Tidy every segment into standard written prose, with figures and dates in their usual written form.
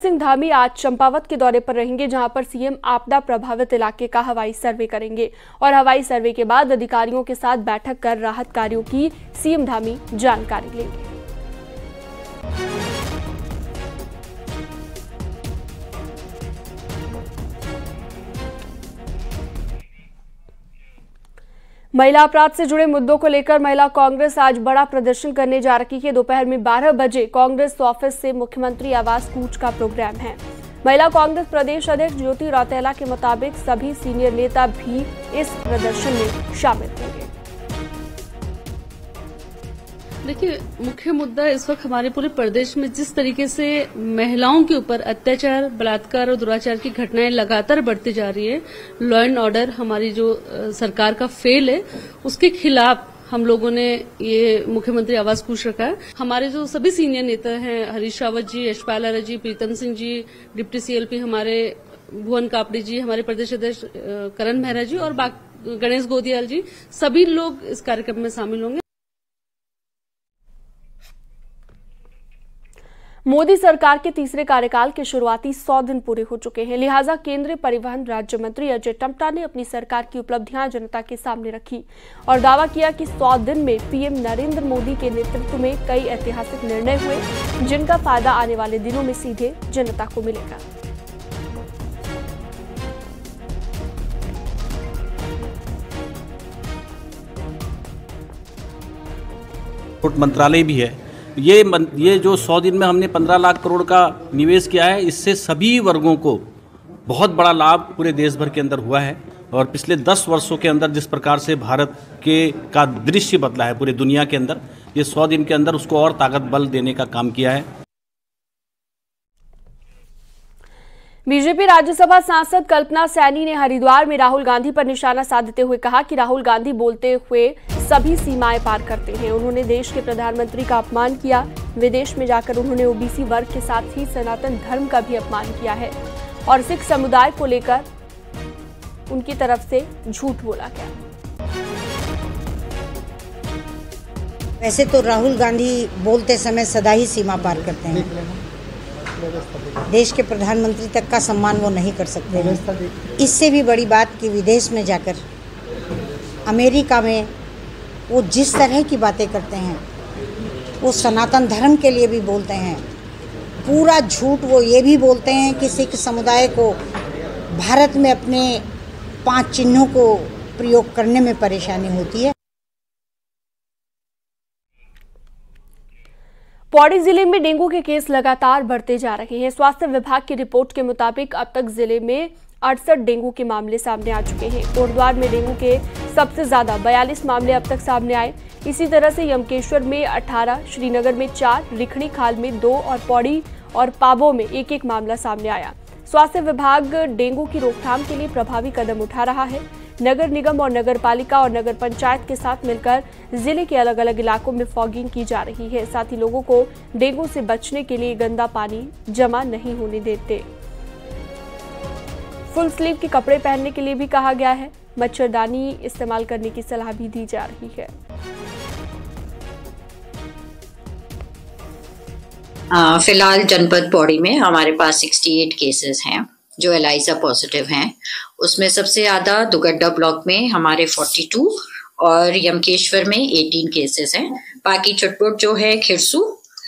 सिंह धामी आज चंपावत के दौरे पर रहेंगे, जहां पर सीएम आपदा प्रभावित इलाके का हवाई सर्वे करेंगे और हवाई सर्वे के बाद अधिकारियों के साथ बैठक कर राहत कार्यों की सीएम धामी जानकारी लेंगे। महिला अपराध से जुड़े मुद्दों को लेकर महिला कांग्रेस आज बड़ा प्रदर्शन करने जा रही है। दोपहर में 12 बजे कांग्रेस ऑफिस से मुख्यमंत्री आवास कूच का प्रोग्राम है। महिला कांग्रेस प्रदेश अध्यक्ष ज्योति रौतेला के मुताबिक सभी सीनियर नेता भी इस प्रदर्शन में शामिल होंगे। देखिए, मुख्य मुद्दा इस वक्त हमारे पूरे प्रदेश में जिस तरीके से महिलाओं के ऊपर अत्याचार, बलात्कार और दुराचार की घटनाएं लगातार बढ़ती जा रही है, लॉ एंड ऑर्डर हमारी जो सरकार का फेल है, उसके खिलाफ हम लोगों ने ये मुख्यमंत्री आवास कूच रखा है। हमारे जो सभी सीनियर नेता हैं, हरीश रावत जी, यशपाल आर्य जी, प्रीतम सिंह जी, डिप्टी सीएलपी हमारे भुवन कापड़ी जी, हमारे प्रदेश अध्यक्ष करण मेहरा जी और गणेश गोदियाल जी, सभी लोग इस कार्यक्रम में शामिल होंगे। मोदी सरकार के तीसरे कार्यकाल के शुरुआती 100 दिन पूरे हो चुके हैं, लिहाजा केंद्रीय परिवहन राज्य मंत्री अजय टम्टा ने अपनी सरकार की उपलब्धियां जनता के सामने रखी और दावा किया कि 100 दिन में पीएम नरेंद्र मोदी के नेतृत्व में कई ऐतिहासिक निर्णय हुए, जिनका फायदा आने वाले दिनों में सीधे जनता को मिलेगा। मंत्रालय भी है। ये जो 100 दिन में हमने 15 लाख करोड़ का निवेश किया है, इससे सभी वर्गों को बहुत बड़ा लाभ पूरे देश भर के अंदर हुआ है। और पिछले 10 वर्षों के अंदर जिस प्रकार से भारत का दृश्य बदला है पूरी दुनिया के अंदर, ये 100 दिन के अंदर उसको और ताकत बल देने का काम किया है। बीजेपी राज्यसभा सांसद कल्पना सैनी ने हरिद्वार में राहुल गांधी पर निशाना साधते हुए कहा कि राहुल गांधी बोलते हुए सभी सीमाएं पार करते हैं। उन्होंने देश के प्रधानमंत्री का अपमान किया। विदेश में जाकर उन्होंने ओबीसी वर्ग के साथ ही सनातन धर्म का भी अपमान किया है और सिख समुदाय को लेकर उनकी तरफ से झूठ बोला गया। वैसे तो राहुल गांधी बोलते समय सदा ही सीमा पार करते हैं। देश के प्रधानमंत्री तक का सम्मान वो नहीं कर सकते हैं। इससे भी बड़ी बात कि विदेश में जाकर अमेरिका में वो जिस तरह की बातें करते हैं, वो सनातन धर्म के लिए भी बोलते हैं। पूरा झूठ वो ये भी बोलते हैं कि सिख समुदाय को भारत में अपने 5 चिन्हों को प्रयोग करने में परेशानी होती है। पौड़ी जिले में डेंगू के केस लगातार बढ़ते जा रहे हैं। स्वास्थ्य विभाग की रिपोर्ट के मुताबिक अब तक जिले में 68 डेंगू के मामले सामने आ चुके हैं। कोटद्वार में डेंगू के सबसे ज्यादा 42 मामले अब तक सामने आए। इसी तरह से यमकेश्वर में 18, श्रीनगर में 4, रिखणी खाल में 2 और पौड़ी और पाबो में 1-1 मामला सामने आया। स्वास्थ्य विभाग डेंगू की रोकथाम के लिए प्रभावी कदम उठा रहा है। नगर निगम और नगर पालिका और नगर पंचायत के साथ मिलकर जिले के अलग अलग इलाकों में फॉगिंग की जा रही है। साथ ही लोगों को डेंगू से बचने के लिए गंदा पानी जमा नहीं होने देते। फुल स्लीव के कपड़े पहनने के लिए भी कहा गया है। मच्छरदानी इस्तेमाल करने की सलाह भी दी जा रही है। फिलहाल जनपद पौड़ी में हमारे पास 68 केसेस हैं जो एलाइजा पॉजिटिव हैं। उसमें सबसे ज्यादा दुगड्डा ब्लॉक में हमारे 42 और यमकेश्वर में 18 केसेस हैं। बाकी चुटपुट जो है खिरसू,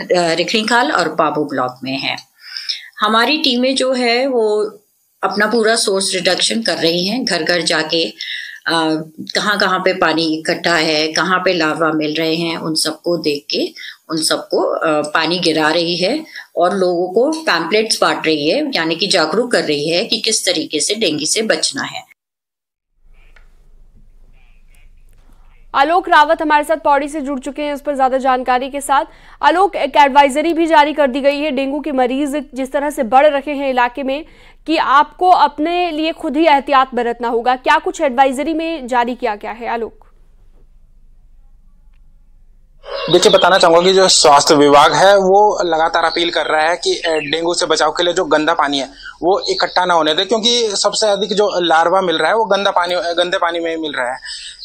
रिखणीखाल और पाबो ब्लॉक में है। हमारी टीमें जो है वो अपना पूरा सोर्स रिडक्शन कर रही हैं, घर घर जाके कहाँ पे पानी इकट्ठा है, कहाँ पे लार्वा मिल रहे हैं, उन सबको देख के उन सबको पानी गिरा रही है और लोगों को पैम्पलेट्स बांट रही है, यानी कि जागरूक कर रही है कि किस तरीके से डेंगू से बचना है। आलोक रावत हमारे साथ पौड़ी से जुड़ चुके हैं इस पर ज्यादा जानकारी के साथ। आलोक, एक एडवाइजरी भी जारी कर दी गई है डेंगू के मरीज जिस तरह से बढ़ रहे हैं इलाके में कि आपको अपने लिए खुद ही एहतियात बरतना होगा। क्या कुछ एडवाइजरी में जारी किया गया है आलोक? देखिए, बताना चाहूंगा कि जो स्वास्थ्य विभाग है वो लगातार अपील कर रहा है कि डेंगू से बचाव के लिए जो गंदा पानी है वो इकट्ठा ना होने दे, क्योंकि सबसे अधिक जो लार्वा मिल रहा है वो गंदे पानी में मिल रहा है।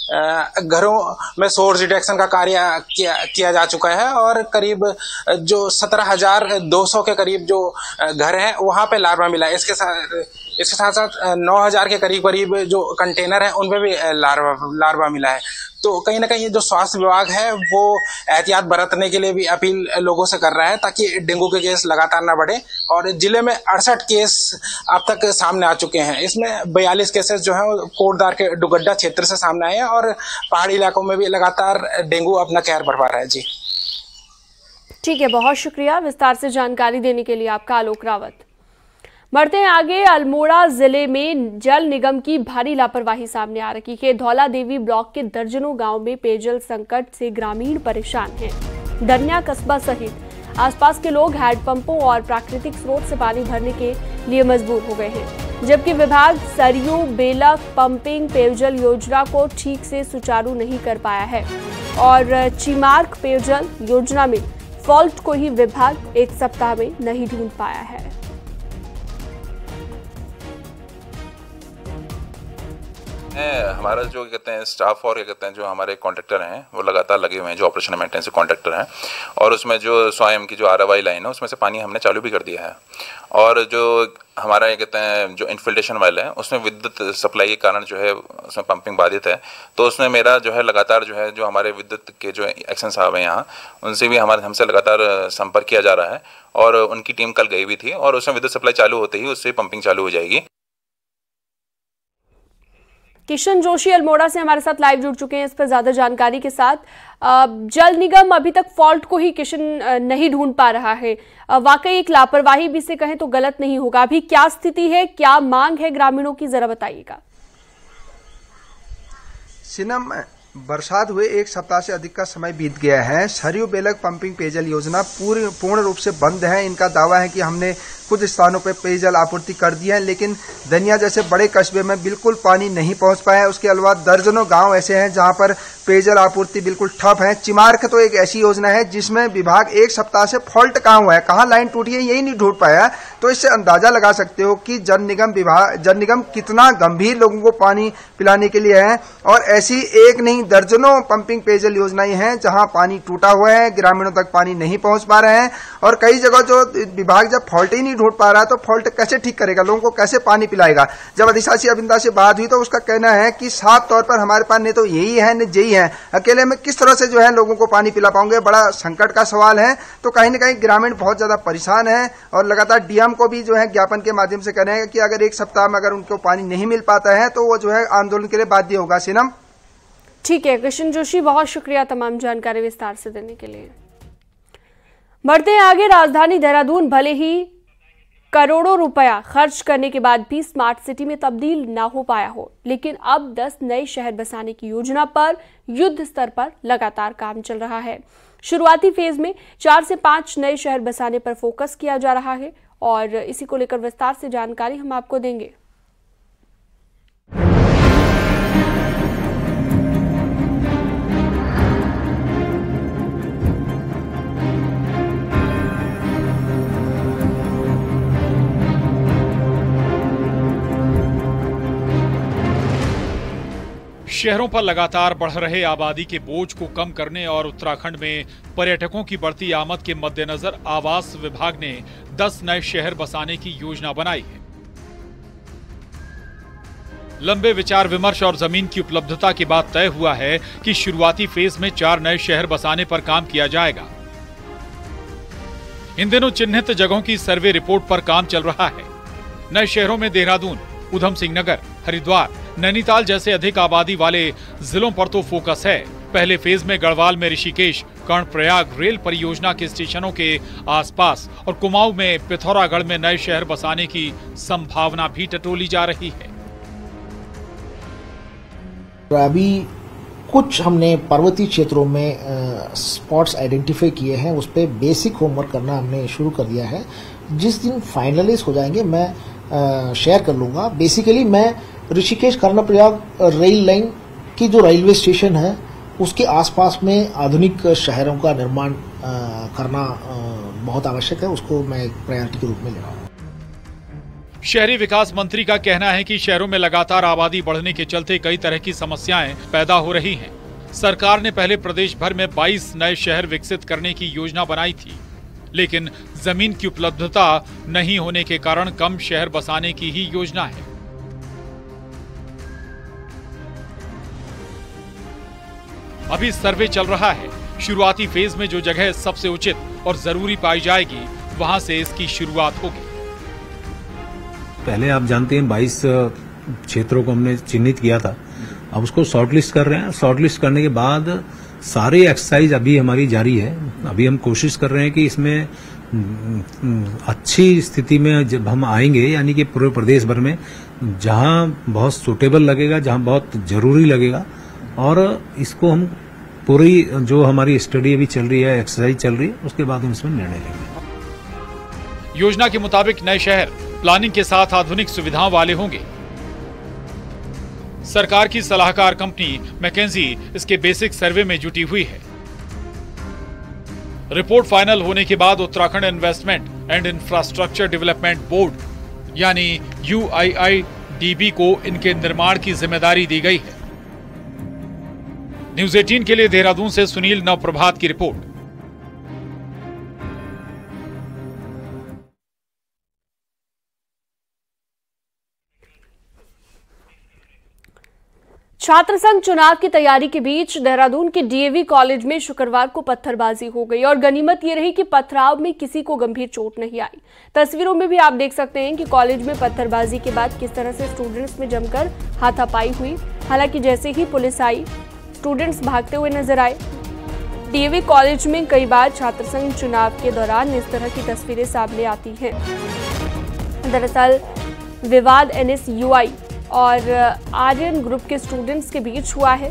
घरों में सोर्स डिटेक्शन का कार्य किया जा चुका है और करीब जो 17,200 के करीब जो घर हैं वहां पे लार्वा मिला है। इसके साथ साथ 9,000 के करीब जो कंटेनर हैं उनमें भी लार्वा मिला है। तो कहीं ना कहीं जो स्वास्थ्य विभाग है वो एहतियात बरतने के लिए भी अपील लोगों से कर रहा है ताकि डेंगू के केस लगातार ना बढ़े। और जिले में 68 केस अब तक सामने आ चुके हैं। इसमें 42 केसेस जो है कोटद्वार के डुगड्डा क्षेत्र से सामने आए हैं और पहाड़ी इलाकों में भी लगातार डेंगू अपना कहर बरपा रहा है। जी ठीक है, बहुत शुक्रिया विस्तार से जानकारी देने के लिए आपका आलोक रावत। बढ़ते हैं आगे। अल्मोड़ा जिले में जल निगम की भारी लापरवाही सामने आ रही है। धौला देवी ब्लॉक के दर्जनों गांव में पेयजल संकट से ग्रामीण परेशान हैं। दनिया कस्बा सहित आसपास के लोग हैंडपंपों और प्राकृतिक स्रोत से पानी भरने के लिए मजबूर हो गए हैं, जबकि विभाग सरयू बेलक पंपिंग पेयजल योजना को ठीक से सुचारू नहीं कर पाया है और चिमार्क पेयजल योजना में फॉल्ट को ही विभाग एक सप्ताह में नहीं ढूंढ पाया है। हमारा जो कहते हैं स्टाफ और क्या कहते हैं जो हमारे कॉन्ट्रैक्टर हैं वो लगातार लगे हुए हैं, जो ऑपरेशन मेंटेनेंस कॉन्ट्रैक्टर हैं, और उसमें जो 100 m की जो ROI लाइन है उसमें से पानी हमने चालू भी कर दिया है। और जो हमारा ये कहते हैं जो इन्फिल्ट्रेशन वाले हैं उसमें विद्युत सप्लाई के कारण जो है उसमें पंपिंग बाधित है। तो उसमें मेरा जो है लगातार जो है जो हमारे विद्युत के जो एक्शन साहब हैं यहाँ उनसे भी हमसे लगातार संपर्क किया जा रहा है और उनकी टीम कल गई भी थी और उसमें विद्युत सप्लाई चालू होते ही उससे पंपिंग चालू हो जाएगी। किशन जोशी अल्मोड़ा से हमारे साथ लाइव जुड़ चुके हैं इस पर ज्यादा जानकारी के साथ। जल निगम अभी तक फॉल्ट को ही किशन नहीं ढूंढ पा रहा है। वाकई एक लापरवाही भी से कहें तो गलत नहीं होगा। अभी क्या स्थिति है, क्या मांग है ग्रामीणों की, जरा बताइएगा। सिनम बरसात हुए 1 सप्ताह से अधिक का समय बीत गया है। सरयू बेलक पंपिंग पेयजल योजना पूर्ण रूप से बंद है। इनका दावा है कि हमने कुछ स्थानों पर पेयजल आपूर्ति कर दी है, लेकिन दनिया जैसे बड़े कस्बे में बिल्कुल पानी नहीं पहुंच पाया है। उसके अलावा दर्जनों गांव ऐसे हैं जहां पर पेयजल आपूर्ति बिल्कुल ठप है। चिमार्क तो एक ऐसी योजना है जिसमें विभाग 1 सप्ताह से फॉल्ट कहां हुआ है, कहां लाइन टूटी है, यही नहीं ढूंढ पाया। तो इससे अंदाजा लगा सकते हो कि जल निगम कितना गंभीर लोगों को पानी पिलाने के लिए है। और ऐसी एक नहीं दर्जनों पंपिंग पेयजल योजनाएं हैं जहां पानी टूटा हुआ है, ग्रामीणों तक पानी नहीं पहुंच पा रहे हैं। और कई जगह जो विभाग जब फॉल्ट ही नहीं ढूंढ पा रहा है तो फॉल्ट कैसे ठीक करेगा, लोगों को कैसे पानी पिलाएगा। जब अधिशासी अविंदा से बात हुई तो उसका कहना है कि साफ तौर पर हमारे पास न तो यही है न जेई है, अकेले में किस तरह से जो है लोगों को पानी पिला पाऊंगे, बड़ा संकट का सवाल है। तो कहीं न कहीं ग्रामीण बहुत ज्यादा परेशान है और लगातार डीएम को भी जो है ज्ञापन के माध्यम से कह रहे हैं कि अगर 1 सप्ताह में अगर उनको पानी नहीं मिल पाता है तो वो जो है आंदोलन के लिए बाध्य होगा। सिनम ठीक है, किशन जोशी बहुत शुक्रिया तमाम जानकारी विस्तार से देने के लिए। बढ़ते हैं आगे। राजधानी देहरादून भले ही करोड़ों रुपया खर्च करने के बाद भी स्मार्ट सिटी में तब्दील ना हो पाया हो, लेकिन अब 10 नए शहर बसाने की योजना पर युद्ध स्तर पर लगातार काम चल रहा है। शुरुआती फेज में 4 से 5 नए शहर बसाने पर फोकस किया जा रहा है और इसी को लेकर विस्तार से जानकारी हम आपको देंगे। शहरों पर लगातार बढ़ रहे आबादी के बोझ को कम करने और उत्तराखंड में पर्यटकों की बढ़ती आमद के मद्देनजर आवास विभाग ने 10 नए शहर बसाने की योजना बनाई है। लंबे विचार विमर्श और जमीन की उपलब्धता के बाद तय हुआ है कि शुरुआती फेज में 4 नए शहर बसाने पर काम किया जाएगा। इन दिनों चिन्हित जगहों की सर्वे रिपोर्ट पर काम चल रहा है। नए शहरों में देहरादून, उधम सिंह नगर, हरिद्वार, नैनीताल जैसे अधिक आबादी वाले जिलों पर तो फोकस है। पहले फेज में गढ़वाल में ऋषिकेश, कर्णप्रयाग रेल परियोजना के स्टेशनों के आसपास और कुमाऊं में पिथौरागढ़ में नए शहर बसाने की संभावना भी टटोली जा रही है। अभी कुछ हमने पर्वतीय क्षेत्रों में स्पॉट्स आइडेंटिफाई किए हैं, उस पर बेसिक होमवर्क करना हमने शुरू कर दिया है। जिस दिन फाइनलाइज हो जाएंगे मैं शेयर कर लूंगा। बेसिकली मैं ऋषिकेश कर्णप्रयाग रेल लाइन की जो रेलवे स्टेशन है उसके आसपास में आधुनिक शहरों का निर्माण करना बहुत आवश्यक है, उसको मैं एक प्रायोरिटी के रूप में ले रहा हूँ। शहरी विकास मंत्री का कहना है कि शहरों में लगातार आबादी बढ़ने के चलते कई तरह की समस्याएं पैदा हो रही हैं। सरकार ने पहले प्रदेश भर में 22 नए शहर विकसित करने की योजना बनाई थी, लेकिन जमीन की उपलब्धता नहीं होने के कारण कम शहर बसाने की ही योजना है। अभी सर्वे चल रहा है। शुरुआती फेज में जो जगह सबसे उचित और जरूरी पाई जाएगी, वहां से इसकी शुरुआत होगी। पहले आप जानते हैं 22 क्षेत्रों को हमने चिन्हित किया था, अब उसको शॉर्टलिस्ट कर रहे हैं। शॉर्टलिस्ट करने के बाद सारी एक्सरसाइज अभी हमारी जारी है। अभी हम कोशिश कर रहे हैं कि इसमें अच्छी स्थिति में जब हम आएंगे, यानी कि पूरे प्रदेश भर में जहां बहुत सुटेबल लगेगा, जहां बहुत जरूरी लगेगा, और इसको हम पूरी जो हमारी स्टडी अभी चल रही है, एक्सरसाइज चल रही है, उसके बाद हम इसमें निर्णय लेंगे। योजना के मुताबिक नए शहर प्लानिंग के साथ आधुनिक सुविधाओं वाले होंगे। सरकार की सलाहकार कंपनी मैकेंजी इसके बेसिक सर्वे में जुटी हुई है। रिपोर्ट फाइनल होने के बाद Uttarakhand investment and infrastructure development board यानी UIIDB को इनके निर्माण की जिम्मेदारी दी गई है। न्यूज़ 18 के लिए देहरादून से सुनील नवप्रभात की रिपोर्ट। छात्र संघ चुनाव की तैयारी के बीच देहरादून के DAV कॉलेज में शुक्रवार को पत्थरबाजी हो गई और गनीमत ये रही कि पथराव में किसी को गंभीर चोट नहीं आई। तस्वीरों में भी आप देख सकते हैं कि कॉलेज में पत्थरबाजी के बाद किस तरह से स्टूडेंट्स में जमकर हाथापाई हुई। हालांकि जैसे ही पुलिस आई, स्टूडेंट्स भागते हुए नजर आए। DAV कॉलेज में कई बार छात्र संघ चुनाव के दौरान इस तरह की तस्वीरें सामने आती हैं। दरअसल विवाद NSUI और आर्यन ग्रुप के स्टूडेंट्स के बीच हुआ है।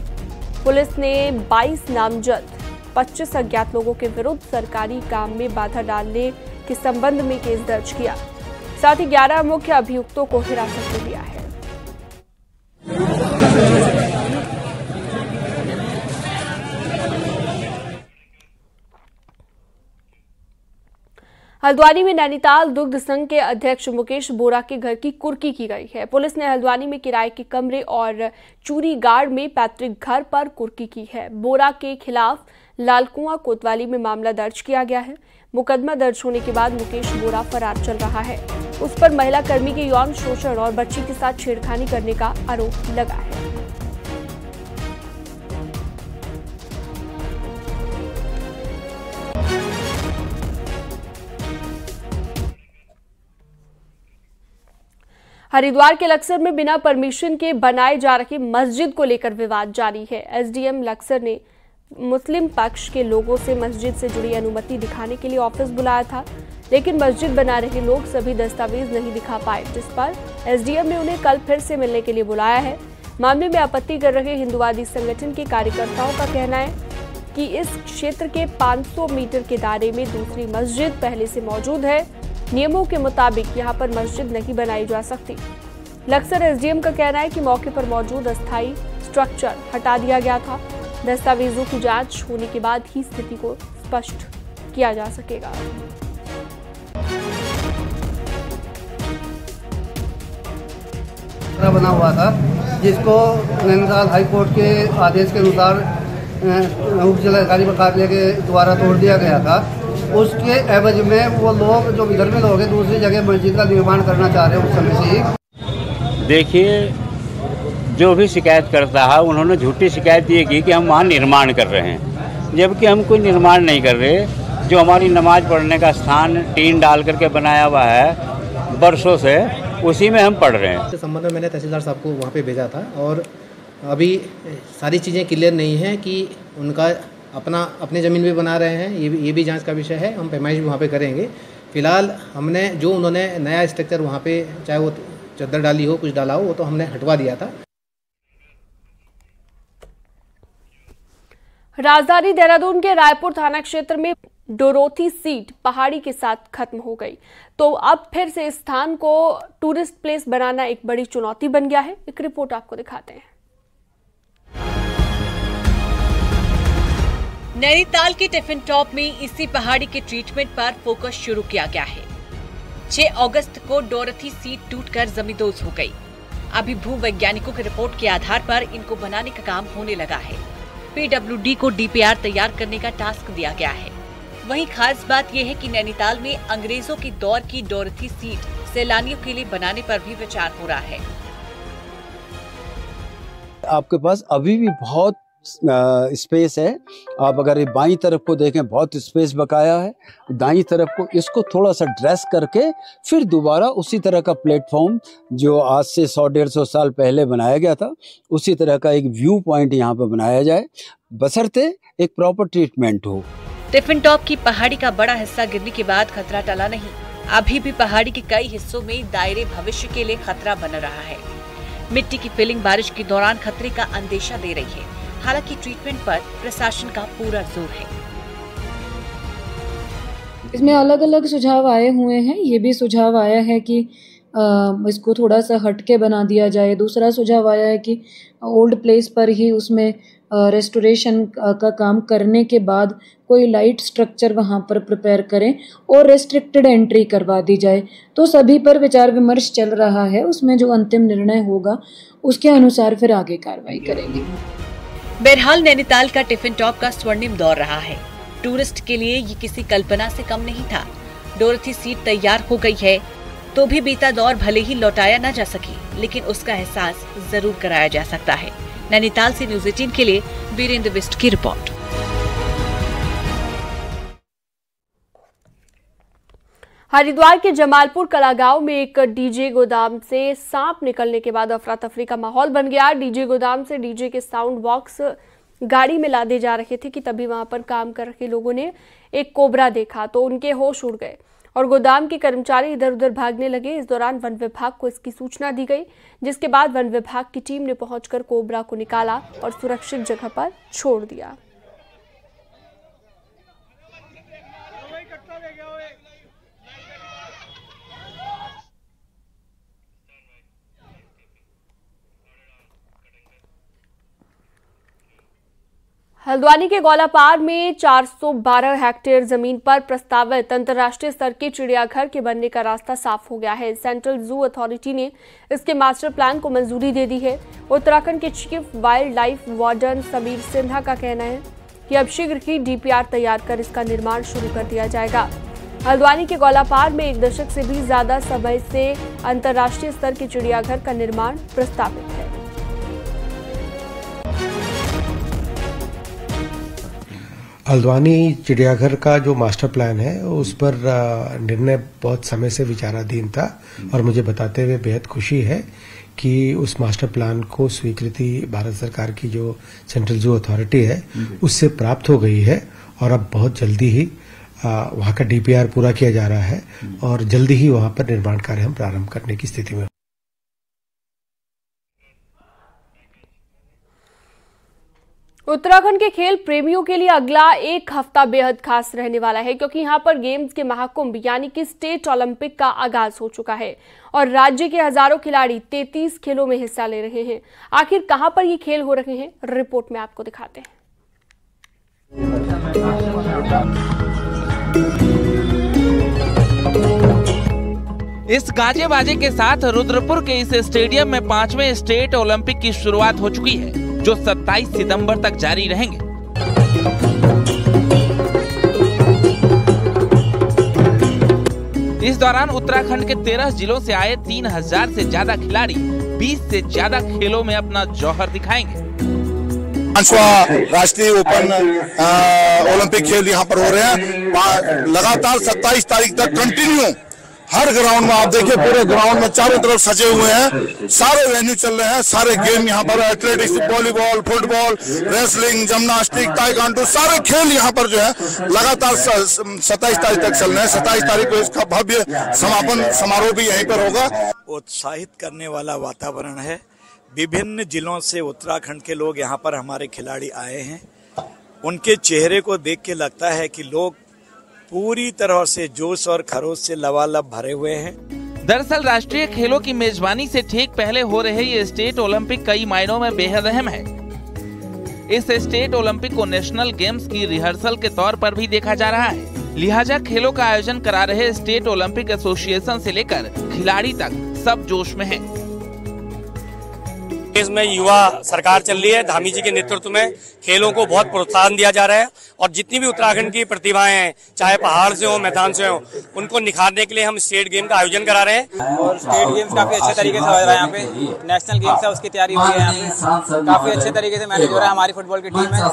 पुलिस ने 22 नामजद 25 अज्ञात लोगों के विरुद्ध सरकारी काम में बाधा डालने के संबंध में केस दर्ज किया। साथ ही 11 मुख्य अभियुक्तों को हिरासत में लिया है। हल्द्वानी में नैनीताल दुग्ध संघ के अध्यक्ष मुकेश बोरा के घर की कुर्की की गई है। पुलिस ने हल्द्वानी में किराए के कमरे और चूरी गाड़ में पैतृक घर पर कुर्की की है। बोरा के खिलाफ लालकुआं कोतवाली में मामला दर्ज किया गया है। मुकदमा दर्ज होने के बाद मुकेश बोरा फरार चल रहा है। उस पर महिला कर्मी के यौन शोषण और बच्ची के साथ छेड़खानी करने का आरोप लगा है। हरिद्वार के लक्सर में बिना परमिशन के बनाए जा रही मस्जिद को लेकर विवाद जारी है। SDM लक्सर ने मुस्लिम पक्ष के लोगों से मस्जिद से जुड़ी अनुमति दिखाने के लिए ऑफिस बुलाया था, लेकिन मस्जिद बना रहे लोग सभी दस्तावेज नहीं दिखा पाए, जिस पर SDM ने उन्हें कल फिर से मिलने के लिए बुलाया है। मामले में आपत्ति कर रहे हिंदुवादी संगठन के कार्यकर्ताओं का कहना है कि इस क्षेत्र के 500 मीटर के दायरे में दूसरी मस्जिद पहले से मौजूद है। नियमों के मुताबिक यहां पर मस्जिद नहीं बनाई जा सकती। लक्सर SDM का कहना है कि मौके पर मौजूद अस्थायी स्ट्रक्चर हटा दिया गया था। दस्तावेजों की जांच होने के बाद ही स्थिति को स्पष्ट किया जा सकेगा। बना हुआ था, जिसको नैनीताल हाई कोर्ट के आदेश के अनुसार उप जिलाधिकारी कार्यालय के द्वारा तोड़ दिया गया था। उसके एवज में वो लोग जो इधर में लोग हैं दूसरी जगह मस्जिद का निर्माण करना चाह रहे हैं। उस समय से ही देखिए, जो भी शिकायत करता है उन्होंने झूठी शिकायत ये की कि हम वहाँ निर्माण कर रहे हैं, जबकि हम कोई निर्माण नहीं कर रहे। जो हमारी नमाज पढ़ने का स्थान टीन डाल करके बनाया हुआ है बरसों से, उसी में हम पढ़ रहे हैं। इस संबंध में मैंने तहसीलदार साहब को वहाँ पे भेजा था और अभी सारी चीज़ें क्लियर नहीं है कि उनका अपनी ज़मीन भी बना रहे हैं, ये भी जांच का विषय है। हम पैमाइश भी वहाँ पे करेंगे। फिलहाल हमने जो उन्होंने नया स्ट्रक्चर वहाँ पे, चाहे वो चद्दर डाली हो, कुछ डाला हो, वो तो हमने हटवा दिया था। राजधानी देहरादून के रायपुर थाना क्षेत्र में डोरोथी सीट पहाड़ी के साथ खत्म हो गई, तो अब फिर से इस स्थान को टूरिस्ट प्लेस बनाना एक बड़ी चुनौती बन गया है। एक रिपोर्ट आपको दिखाते हैं। नैनीताल के टिफिन टॉप में इसी पहाड़ी के ट्रीटमेंट पर फोकस शुरू किया गया है। 6 अगस्त को डोरथी सीट टूटकर जमींदोज हो गई। अभी भूवैज्ञानिकों की रिपोर्ट के आधार पर इनको बनाने का काम होने लगा है। पीडब्ल्यूडी को डीपीआर तैयार करने का टास्क दिया गया है। वहीं खास बात यह है कि नैनीताल में अंग्रेजों की दौर की डोरथी सीट सैलानियों के लिए बनाने पर भी विचार हो रहा है। आपके पास अभी भी बहुत स्पेस है। आप अगर बाईं तरफ को देखें बहुत स्पेस बकाया है, दाईं तरफ को इसको थोड़ा सा ड्रेस करके फिर दोबारा उसी तरह का प्लेटफॉर्म जो आज से 100-150 साल पहले बनाया गया था उसी तरह का एक व्यू पॉइंट यहाँ पे बनाया जाए, बशर्ते एक प्रॉपर ट्रीटमेंट हो। टिफिन टॉप की पहाड़ी का बड़ा हिस्सा गिरने के बाद खतरा टला नहीं। अभी भी पहाड़ी के कई हिस्सों में दायरे भविष्य के लिए खतरा बन रहा है। मिट्टी की फिलिंग बारिश के दौरान खतरे का अंदेशा दे रही है। हालांकि ट्रीटमेंट पर प्रशासन का पूरा जोर है। इसमें अलग अलग सुझाव आए हुए हैं। ये भी सुझाव आया है कि इसको थोड़ा सा हटके बना दिया जाए। दूसरा सुझाव आया है कि ओल्ड प्लेस पर ही उसमें रेस्टोरेशन का काम करने के बाद कोई लाइट स्ट्रक्चर वहाँ पर प्रिपेयर करें और रेस्ट्रिक्टेड एंट्री करवा दी जाए। तो सभी पर विचार विमर्श चल रहा है। उसमें जो अंतिम निर्णय होगा उसके अनुसार फिर आगे कार्रवाई करेंगे। बहरहाल नैनीताल का टिफिन टॉप का स्वर्णिम दौर रहा है। टूरिस्ट के लिए ये किसी कल्पना से कम नहीं था। डोरथी सीट तैयार हो गई है तो भी बीता दौर भले ही लौटाया न जा सके, लेकिन उसका एहसास जरूर कराया जा सकता है। नैनीताल से न्यूज़ 18 के लिए वीरेंद्र बिष्ट की रिपोर्ट। हरिद्वार के जमालपुर कलागांव में एक डीजे गोदाम से सांप निकलने के बाद अफरा तफरी का माहौल बन गया। डीजे गोदाम से डीजे के साउंड बॉक्स गाड़ी में लादे जा रहे थे कि तभी वहां पर काम कर रहे लोगों ने एक कोबरा देखा तो उनके होश उड़ गए और गोदाम के कर्मचारी इधर उधर भागने लगे। इस दौरान वन विभाग को इसकी सूचना दी गई, जिसके बाद वन विभाग की टीम ने पहुंचकर कोबरा को निकाला और सुरक्षित जगह पर छोड़ दिया। हल्द्वानी के गौलापार में 412 हेक्टेयर जमीन पर प्रस्तावित अंतर्राष्ट्रीय स्तर के चिड़ियाघर के बनने का रास्ता साफ हो गया है। सेंट्रल जू अथॉरिटी ने इसके मास्टर प्लान को मंजूरी दे दी है। उत्तराखंड के chief wild life warden Sameer Sinha का कहना है कि अब शीघ्र ही डीपीआर तैयार कर इसका निर्माण शुरू कर दिया जाएगा। हल्द्वानी के गौलापार में 1 दशक से भी ज्यादा समय से अंतर्राष्ट्रीय स्तर के चिड़ियाघर का निर्माण प्रस्तावित है। हल्द्वानी चिड़ियाघर का जो मास्टर प्लान है उस पर निर्णय बहुत समय से विचाराधीन था और मुझे बताते हुए बेहद खुशी है कि उस मास्टर प्लान को स्वीकृति भारत सरकार की जो सेंट्रल जू अथॉरिटी है उससे प्राप्त हो गई है और अब बहुत जल्दी ही वहां का डीपीआर पूरा किया जा रहा है और जल्दी ही वहां पर निर्माण कार्य हम प्रारंभ करने की स्थिति में। उत्तराखंड के खेल प्रेमियों के लिए अगला एक हफ्ता बेहद खास रहने वाला है, क्योंकि यहां पर गेम्स के महाकुंभ यानी कि स्टेट ओलंपिक का आगाज हो चुका है और राज्य के हजारों खिलाड़ी 33 खेलों में हिस्सा ले रहे हैं। आखिर कहां पर ये खेल हो रहे हैं, रिपोर्ट में आपको दिखाते हैं। इस गाजे बाजे के साथ रुद्रपुर के इस स्टेडियम में 5वें स्टेट ओलंपिक की शुरुआत हो चुकी है, जो 27 सितंबर तक जारी रहेंगे। इस दौरान उत्तराखंड के 13 जिलों से आए 3000 से ज्यादा खिलाड़ी 20 से ज्यादा खेलों में अपना जौहर दिखाएंगे। 5वां राष्ट्रीय ओपन ओलंपिक खेल यहाँ पर हो रहे हैं। लगातार 27 तारीख तक कंटिन्यू हर ग्राउंड में आप देखिए, पूरे ग्राउंड में चारों तरफ सजे हुए हैं, सारे वेन्यू चल रहे हैं, सारे गेम यहाँ पर athletics, volleyball, football, wrestling, gymnastic, taekwondo, सारे खेल यहाँ पर जो है लगातार 27 तारीख तक चल रहे हैं। 27 तारीख को इसका भव्य समापन समारोह भी यहीं पर होगा। उत्साहित करने वाला वातावरण है। विभिन्न जिलों से उत्तराखंड के लोग यहाँ पर हमारे खिलाड़ी आए हैं। उनके चेहरे को देख के लगता है कि लोग पूरी तरह से जोश और खरोश से लबालब भरे हुए हैं। दरअसल राष्ट्रीय खेलों की मेजबानी से ठीक पहले हो रहे ये स्टेट ओलंपिक कई मायनों में बेहद अहम है। इस स्टेट ओलंपिक को नेशनल गेम्स की रिहर्सल के तौर पर भी देखा जा रहा है, लिहाजा खेलों का आयोजन करा रहे स्टेट ओलंपिक एसोसिएशन से लेकर खिलाड़ी तक सब जोश में हैं। देश में युवा सरकार चल रही है, धामी जी के नेतृत्व में खेलों को बहुत प्रोत्साहन दिया जा रहा है और जितनी भी उत्तराखंड की प्रतिभाएं हैं, चाहे पहाड़ से हो, मैदान से हो, उनको निखारने के लिए हम स्टेट गेम का आयोजन करा रहे हैं। और स्टेट गेम्स काफी अच्छे तरीके से हो रहा है। यहाँ पे नेशनल गेम्स है, उसकी तैयारी हुई है। यहाँ पे काफी अच्छे तरीके से मैनेज हो रहा है। हमारी फुटबॉल की टीम है और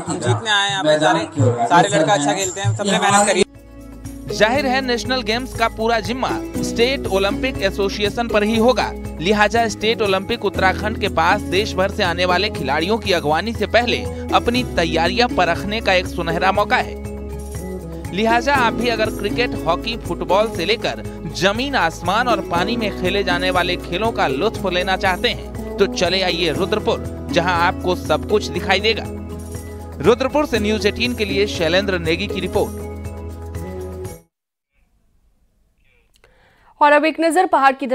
हम जीतने आए हैं। यहाँ पे सारे लड़का अच्छा खेलते हैं, सबने मेहनत करी। जाहिर है नेशनल गेम्स का पूरा जिम्मा स्टेट ओलंपिक एसोसिएशन पर ही होगा। लिहाजा स्टेट ओलंपिक उत्तराखंड के पास देश भर से आने वाले खिलाड़ियों की अगवानी से पहले अपनी तैयारियां परखने का एक सुनहरा मौका है। लिहाजा आप भी अगर क्रिकेट, हॉकी, फुटबॉल से लेकर जमीन, आसमान और पानी में खेले जाने वाले खेलों का लुत्फ लेना चाहते हैं तो चले आइए रुद्रपुर, जहां आपको सब कुछ दिखाई देगा। रुद्रपुर से न्यूज 18 के लिए शैलेंद्र नेगी की रिपोर्ट। और अब एक नजर पहाड़ की